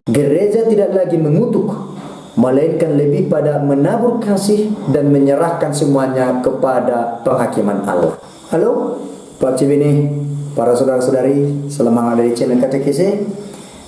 Gereja tidak lagi mengutuk, melainkan lebih pada menabur kasih dan menyerahkan semuanya kepada penghakiman Allah. Halo, Pak Cibini, para saudara-saudari, selamat ada di channel KTKC.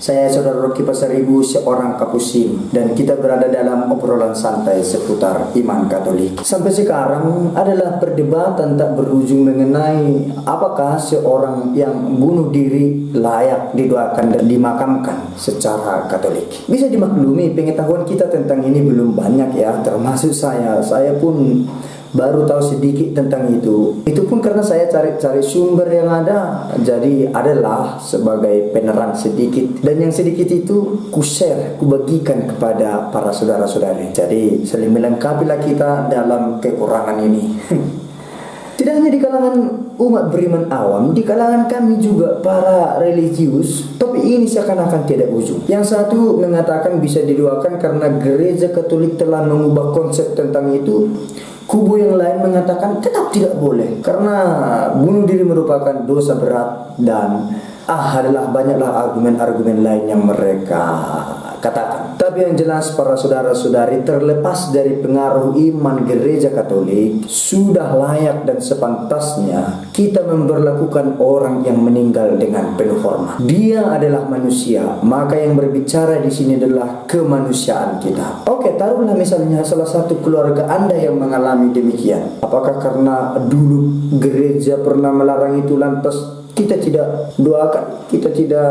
Saya Saudara Rocky Pasaribu, seorang kapusin, dan kita berada dalam obrolan santai seputar iman Katolik. Sampai sekarang adalah perdebatan tak berujung mengenai apakah seorang yang bunuh diri layak didoakan dan dimakamkan secara Katolik. Bisa dimaklumi, pengetahuan kita tentang ini belum banyak ya, termasuk saya pun baru tahu sedikit tentang itu. Itu pun karena saya cari sumber yang ada. Jadi adalah sebagai penerang sedikit, dan yang sedikit itu ku-share, ku-bagikan kepada para saudara-saudari. Jadi saling melengkapilah kita dalam kekurangan ini. Tidak hanya di kalangan umat beriman awam, di kalangan kami juga para religius, topik ini seakan-akan tidak ujung. Yang satu mengatakan bisa didoakan karena gereja Katolik telah mengubah konsep tentang itu. Kubu yang lain mengatakan tetap tidak boleh karena bunuh diri merupakan dosa berat, dan adalah banyaklah argumen-argumen lain yang mereka katakan. Tapi yang jelas para saudara-saudari, terlepas dari pengaruh iman gereja Katolik, sudah layak dan sepantasnya kita memperlakukan orang yang meninggal dengan penuh hormat. Dia adalah manusia, maka yang berbicara di sini adalah kemanusiaan kita. Oke, taruhlah misalnya salah satu keluarga Anda yang mengalami demikian. Apakah karena dulu gereja pernah melarang itu lantas kita tidak doakan, kita tidak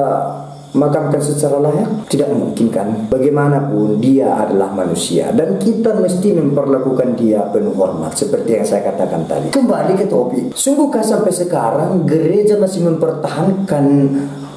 makamkan secara layak? Tidak mungkin kan? Bagaimanapun dia adalah manusia, dan kita mesti memperlakukan dia penuh hormat seperti yang saya katakan tadi. Kembali ke topik, sungguhkah sampai sekarang gereja masih mempertahankan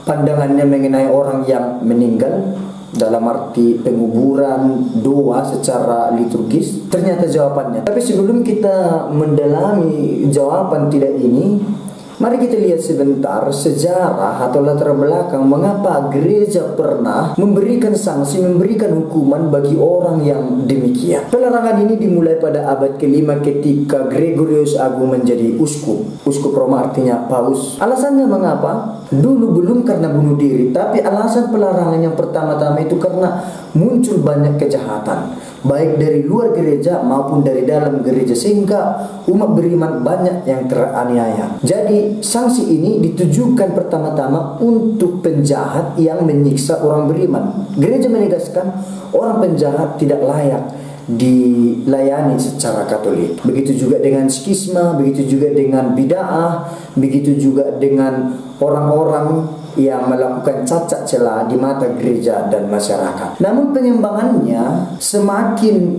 pandangannya mengenai orang yang meninggal dalam arti penguburan, doa secara liturgis? Ternyata jawabannya. Tapi sebelum kita mendalami jawaban tidak ini, mari kita lihat sebentar sejarah atau latar belakang mengapa gereja pernah memberikan sanksi, memberikan hukuman bagi orang yang demikian. Pelarangan ini dimulai pada abad ke-5 ketika Gregorius Agung menjadi uskup. Uskup Roma artinya paus. Alasannya mengapa? Dulu belum karena bunuh diri, tapi alasan pelarangan yang pertama-tama itu karena muncul banyak kejahatan, baik dari luar gereja maupun dari dalam gereja, sehingga umat beriman banyak yang teraniaya. Jadi sanksi ini ditujukan pertama-tama untuk penjahat yang menyiksa orang beriman. Gereja menegaskan orang penjahat tidak layak dilayani secara Katolik. Begitu juga dengan skisma, begitu juga dengan bid'ah, begitu juga dengan orang-orang yang melakukan cacat celah di mata gereja dan masyarakat. Namun penyimbangannya semakin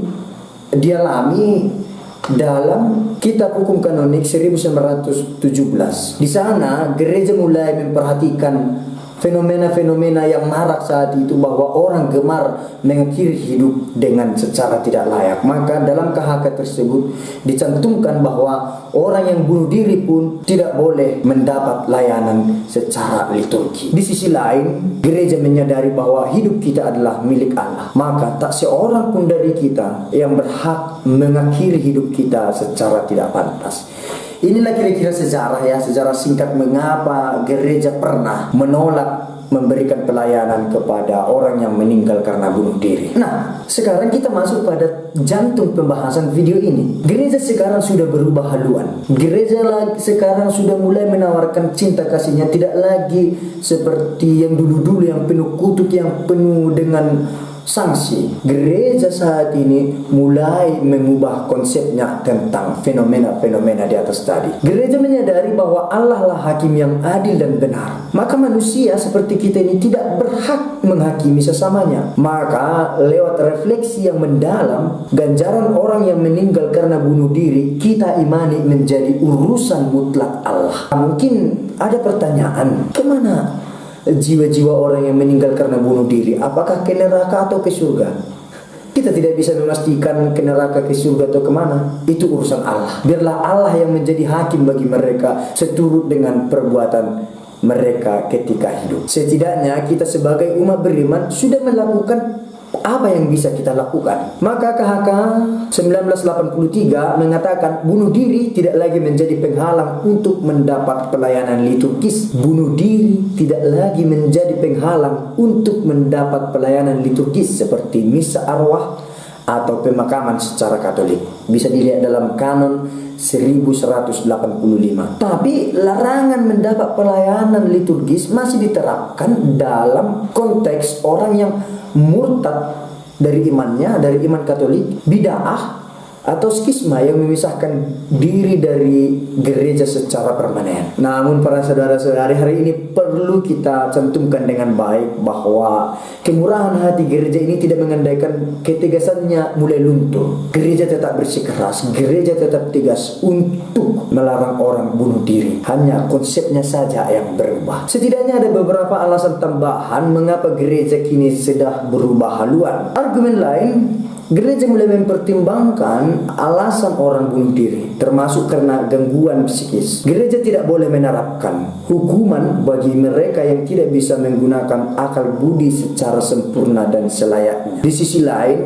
dialami dalam Kitab Hukum Kanonik 1917. Di sana gereja mulai memperhatikan fenomena-fenomena yang marak saat itu, bahwa orang gemar mengakhiri hidup dengan secara tidak layak. Maka dalam KHK tersebut dicantumkan bahwa orang yang bunuh diri pun tidak boleh mendapat layanan secara liturgi. Di sisi lain, gereja menyadari bahwa hidup kita adalah milik Allah. Maka tak seorang pun dari kita yang berhak mengakhiri hidup kita secara tidak pantas. Inilah kira-kira sejarah ya, sejarah singkat mengapa gereja pernah menolak memberikan pelayanan kepada orang yang meninggal karena bunuh diri. Nah, sekarang kita masuk pada jantung pembahasan video ini. Gereja sekarang sudah berubah haluan. Gereja sekarang sudah mulai menawarkan cinta kasihnya, tidak lagi seperti yang dulu-dulu yang penuh kutuk, yang penuh dengan sanksi. Gereja saat ini mulai mengubah konsepnya tentang fenomena-fenomena di atas tadi. Gereja menyadari bahwa Allah lah hakim yang adil dan benar. Maka manusia seperti kita ini tidak berhak menghakimi sesamanya. Maka lewat refleksi yang mendalam, ganjaran orang yang meninggal karena bunuh diri kita imani menjadi urusan mutlak Allah. Mungkin ada pertanyaan, kemana jiwa-jiwa orang yang meninggal karena bunuh diri? Apakah ke neraka atau ke surga? Kita tidak bisa memastikan ke neraka, ke surga atau kemana. Itu urusan Allah. Biarlah Allah yang menjadi hakim bagi mereka seturut dengan perbuatan mereka ketika hidup. Setidaknya kita sebagai umat beriman sudah melakukan apa yang bisa kita lakukan? Maka KHK 1983 mengatakan bunuh diri tidak lagi menjadi penghalang untuk mendapat pelayanan liturgis. Bunuh diri tidak lagi menjadi penghalang untuk mendapat pelayanan liturgis seperti misa arwah atau pemakaman secara Katolik. Bisa dilihat dalam kanon 1185. Tapi larangan mendapat pelayanan liturgis masih diterapkan dalam konteks orang yang murtad dari imannya, dari iman Katolik, bid'ah atau skisma yang memisahkan diri dari gereja secara permanen. Namun para saudara-saudari, hari ini perlu kita cantumkan dengan baik bahwa kemurahan hati gereja ini tidak mengandaikan ketegasannya mulai luntur. Gereja tetap bersikeras, gereja tetap tegas untuk melarang orang bunuh diri. Hanya konsepnya saja yang berubah. Setidaknya ada beberapa alasan tambahan mengapa gereja kini sudah berubah haluan. Argumen lain, gereja mulai mempertimbangkan alasan orang bunuh diri, termasuk karena gangguan psikis. Gereja tidak boleh menerapkan hukuman bagi mereka yang tidak bisa menggunakan akal budi secara sempurna dan selayaknya. Di sisi lain,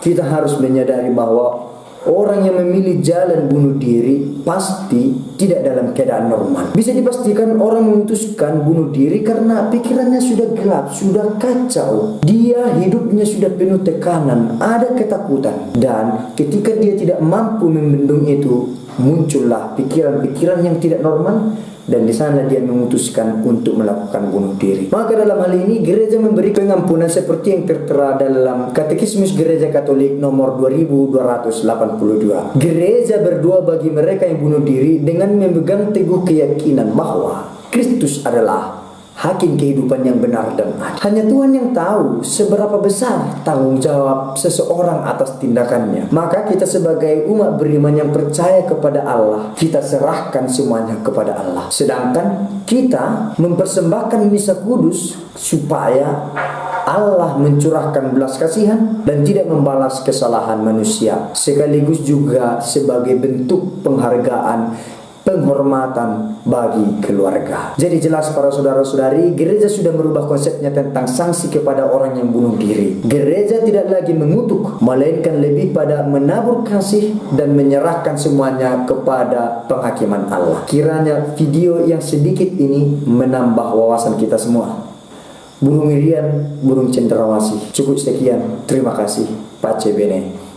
kita harus menyadari bahwa orang yang memilih jalan bunuh diri pasti tidak dalam keadaan normal. Bisa dipastikan orang memutuskan bunuh diri karena pikirannya sudah gelap, sudah kacau. Dia hidupnya sudah penuh tekanan, ada ketakutan. Dan ketika dia tidak mampu membendung itu, muncullah pikiran-pikiran yang tidak normal. Dan di sana dia memutuskan untuk melakukan bunuh diri. Maka dalam hal ini gereja memberi pengampunan seperti yang tertera dalam Katekismus Gereja Katolik nomor 2282. Gereja berdoa bagi mereka yang bunuh diri dengan memegang teguh keyakinan bahwa Kristus adalah hakim kehidupan yang benar dan adil. Hanya Tuhan yang tahu seberapa besar tanggung jawab seseorang atas tindakannya. Maka kita sebagai umat beriman yang percaya kepada Allah, kita serahkan semuanya kepada Allah. Sedangkan kita mempersembahkan misa kudus supaya Allah mencurahkan belas kasihan dan tidak membalas kesalahan manusia, sekaligus juga sebagai bentuk penghargaan, penghormatan bagi keluarga. Jadi jelas para saudara-saudari, gereja sudah merubah konsepnya tentang sanksi kepada orang yang bunuh diri. Gereja tidak lagi mengutuk, melainkan lebih pada menabur kasih dan menyerahkan semuanya kepada penghakiman Allah. Kiranya video yang sedikit ini menambah wawasan kita semua. Burung irian, burung cendrawasih. Cukup sekian. Terima kasih. Pace bene.